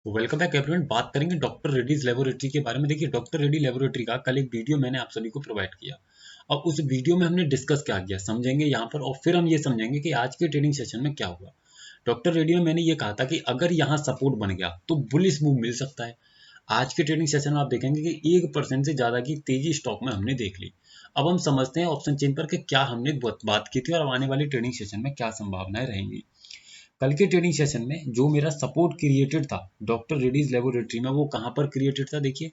Welcome back everyone. बात करेंगे doctor Reddy's laboratory के बारे में। देखिए, डॉक्टर रेड्डी लेबोरेटरी का कल एक वीडियो मैंने आप सभी को प्रोवाइड किया और उस वीडियो में हमने डिस्कस क्या किया समझेंगे यहाँ पर, और फिर हम ये समझेंगे कि आज के ट्रेडिंग सेशन में क्या हुआ। डॉक्टर रेड्डी में मैंने ये कहा था कि अगर यहाँ सपोर्ट बन गया तो बुलिश मूव मिल सकता है। आज के ट्रेडिंग सेशन में आप देखेंगे कि 1% से ज्यादा की तेजी स्टॉक में हमने देख ली। अब हम समझते हैं ऑप्शन चेन पर कि क्या हमने बात की थी और आने वाली ट्रेडिंग सेशन में क्या संभावनाएं रहेंगी। कल के ट्रेडिंग सेशन में जो मेरा सपोर्ट क्रिएटेड था डॉक्टर रेड्डीज लेबोरेटरी में, वो कहां पर क्रिएटेड था? देखिए,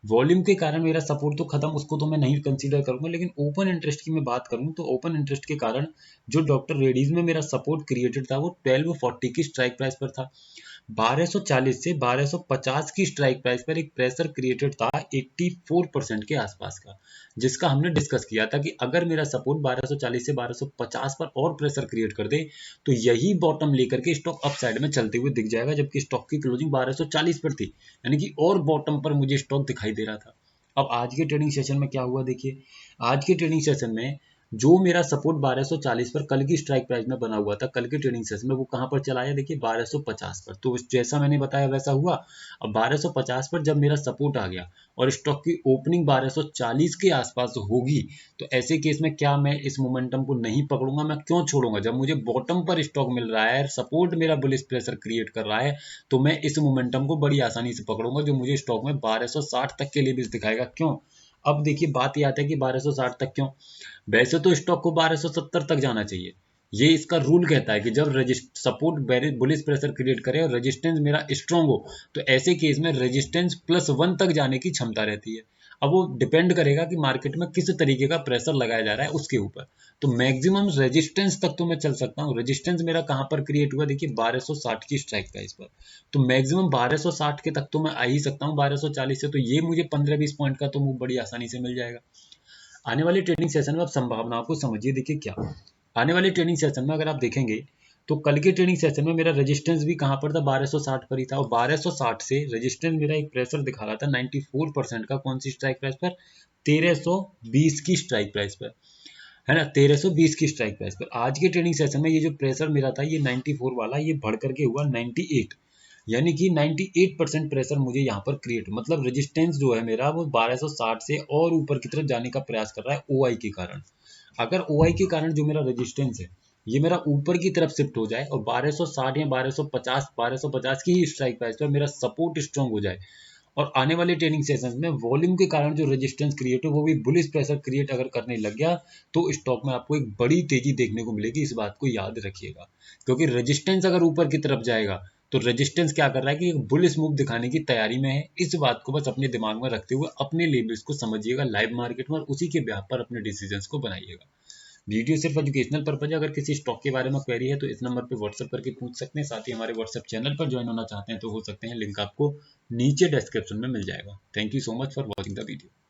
वॉल्यूम के कारण मेरा सपोर्ट तो खत्म, उसको तो मैं नहीं कंसीडर करूंगा, लेकिन ओपन इंटरेस्ट की मैं बात करूं तो ओपन इंटरेस्ट के कारण जो डॉक्टर रेड्डीज में मेरा सपोर्ट क्रिएटेड था वो 1240 की स्ट्राइक प्राइस पर था। 1240 से 1250 की स्ट्राइक प्राइस पर एक प्रेशर क्रिएटेड था 84% के आसपास का, जिसका हमने डिस्कस किया था कि अगर मेरा सपोर्ट 1240 से 1250 पर और प्रेशर क्रिएट कर दे तो यही बॉटम लेकर के स्टॉक अप साइड में चलते हुए दिख जाएगा, जबकि स्टॉक की क्लोजिंग 1240 पर थी, यानी कि और बॉटम पर मुझे स्टॉक दिखाई दे रहा था। अब आज के ट्रेडिंग सेशन में क्या हुआ? देखिए, आज के ट्रेडिंग सेशन में जो मेरा सपोर्ट 1240 पर कल की स्ट्राइक प्राइस में बना हुआ था कल के ट्रेडिंग सेशन में, वो कहां पर चला आया? देखिए, 1250 पर। तो जैसा मैंने बताया वैसा हुआ। अब 1250 पर जब मेरा सपोर्ट आ गया और स्टॉक की ओपनिंग 1240 के आसपास होगी, तो ऐसे केस में क्या मैं इस मोमेंटम को नहीं पकड़ूंगा? मैं क्यों छोड़ूंगा? जब मुझे बॉटम पर स्टॉक मिल रहा है, सपोर्ट मेरा बुलिश प्रेशर क्रिएट कर रहा है, तो मैं इस मोमेंटम को बड़ी आसानी से पकड़ूंगा जो मुझे स्टॉक में 1260 तक के लिए भी दिखाएगा। क्यों? अब देखिए, बात ये आता है कि 1260 तक क्यों? वैसे तो स्टॉक को 1270 तक जाना चाहिए। ये इसका रूल कहता है कि जब सपोर्ट बुलिश प्रेशर क्रिएट करे और रेजिस्टेंस मेरा स्ट्रांग हो, तो ऐसे केस में रेजिस्टेंस +1 तक जाने की क्षमता रहती है। अब वो डिपेंड करेगा कि मार्केट में किस तरीके का प्रेशर लगाया जा रहा है उसके ऊपर। तो मैक्सिमम रेजिस्टेंस तक तो मैं चल सकता हूँ। रेजिस्टेंस मेरा कहाँ पर क्रिएट हुआ? देखिए, 1260 की स्ट्राइक प्राइस पर। तो मैक्सिमम 1260 के तक तो मैं आ ही सकता हूँ 1240 से, तो ये मुझे 15-20 पॉइंट का तो मूव बड़ी आसानी से मिल जाएगा। आने वाले ट्रेडिंग सेशन में आप संभावनाओं को समझिए। देखिए, क्या आने वाले ट्रेडिंग सेशन में अगर आप देखेंगे तो कल के ट्रेडिंग सेशन में मेरा रेजिस्टेंस भी कहां पर था? 1260 पर ही था। और 1260 से रेजिस्टेंस मेरा एक प्रेशर दिखा रहा था 94% का। कौन सी स्ट्राइक प्राइस पर? 1320 की स्ट्राइक प्राइस पर, है ना? 1320 की स्ट्राइक प्राइस पर आज के ट्रेडिंग सेशन में ये जो प्रेशर मेरा था, ये 94 वाला, ये बढ़ करके हुआ 98, यानी कि 98% प्रेशर मुझे यहाँ पर क्रिएट, मतलब रेजिस्टेंस जो है मेरा वो 1260 से और ऊपर की तरफ जाने का प्रयास कर रहा है ओआई के कारण। अगर ओआई के कारण जो मेरा रेजिस्टेंस है ये मेरा ऊपर की तरफ शिफ्ट हो जाए और 1260 या 1250 की ही स्ट्राइक प्राइस पर मेरा सपोर्ट स्ट्रांग हो जाए, और आने वाले ट्रेनिंग सेशंस में वॉल्यूम के कारण जो रेजिस्टेंस क्रिएट हो वो भी बुलिश प्रेशर क्रिएट अगर करने लग गया, तो स्टॉक में आपको एक बड़ी तेजी देखने को मिलेगी। इस बात को याद रखिएगा, क्योंकि रेजिस्टेंस अगर ऊपर की तरफ जाएगा तो रेजिस्टेंस क्या कर रहा है कि एक बुलिश मूव दिखाने की तैयारी में है। इस बात को बस अपने दिमाग में रखते हुए अपने लेवल्स को समझिएगा लाइव मार्केट में, और उसी के ब्याह पर अपने डिसीजंस को बनाइएगा। वीडियो सिर्फ एजुकेशनल पर्पज है। अगर किसी स्टॉक के बारे में क्वेरी है तो इस नंबर पे व्हाट्सएप करके पूछ सकते हैं। साथ ही हमारे व्हाट्सएप चैनल पर ज्वाइन होना चाहते हैं तो हो सकते हैं, लिंक आपको नीचे डिस्क्रिप्शन में मिल जाएगा। Thank you so much for watching the video.